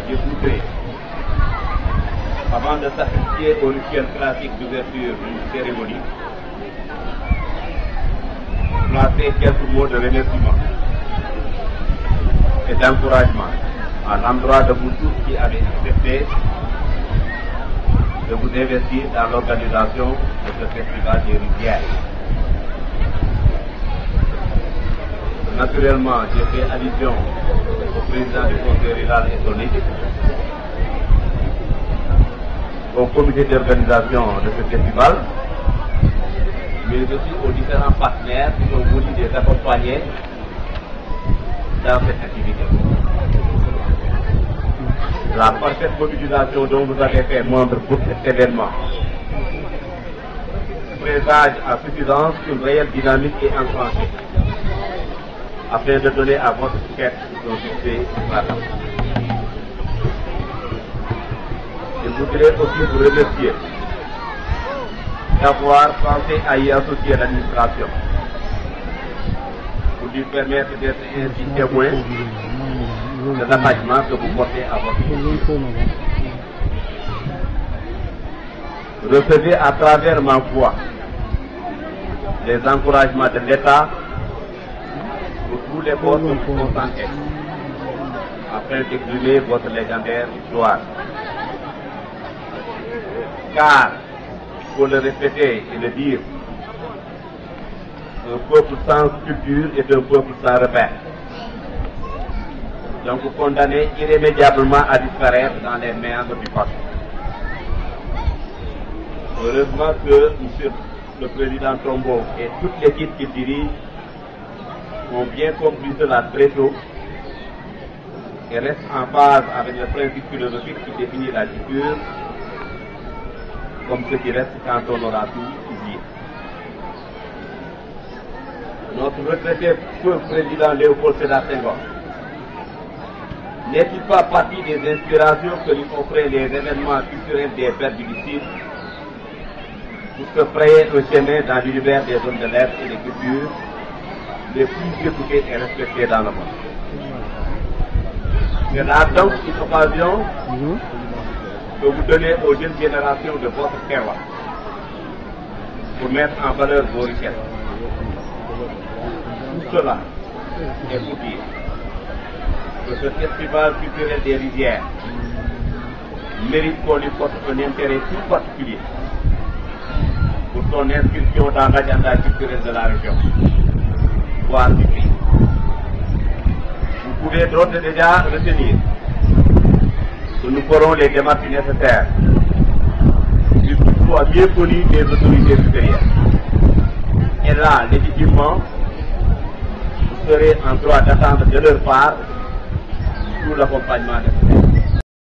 je voudrais, avant de s'associer au rituel classique d'ouverture d'une cérémonie, placer quelques mots de remerciement et d'encouragement à l'endroit de vous tous qui avez accepté de vous investir dans l'organisation de ce festival des rivières. Naturellement, j'ai fait allusion au président du conseil rural et son équipe, au comité d'organisation de ce festival, mais aussi aux différents partenaires qui ont voulu les accompagner dans cette activité. La parfaite mobilisation dont vous avez fait montre pour cet événement présage à suffisance une réelle dynamique et enclenchée afin de donner à votre quête un succès marquant. Je voudrais aussi vous remercier d'avoir pensé à y associer l'administration pour lui permettre d'être ainsi témoin de l'attachement que vous portez à votre culture. Recevez à travers ma voix les encouragements de l'État pour tous les forces qui sont concentrées afin d'exprimer votre légendaire histoire. Car, il faut le répéter et le dire, un peuple sans culture est un peuple sans repère. Donc condamné irrémédiablement à disparaître dans les méandres du passé. Heureusement que M. le Président Tombo et toute l'équipe qu'il dirige ont bien compris cela très tôt et restent en phase avec le principe philosophique qui définit la culture comme ce qui reste quand on aura tout oublié. Notre retraité président Léopold Sédar Senghor n'est-il pas partie des inspirations que lui offraient les événements culturels des Pères du Lycée pour se frayer un chemin dans l'univers des hommes de lettres et des cultures les plus écoutés et respectés dans le monde? C'est là donc une occasion de vous donner aux jeunes générations de votre terroir pour mettre en valeur vos richesses. Tout cela est pour dire que ce festival culturel des rivières mérite qu'on lui porte un intérêt tout particulier pour son inscription dans l'agenda culturel de la région, voire du pays. Vous pouvez d'ores et déjà retenir que nous ferons les démarches nécessaires pour qu'il soit mieux connu des autorités supérieures. Et là, légitimement, vous serez en droit d'attendre de leur part tout l'accompagnement nécessaire.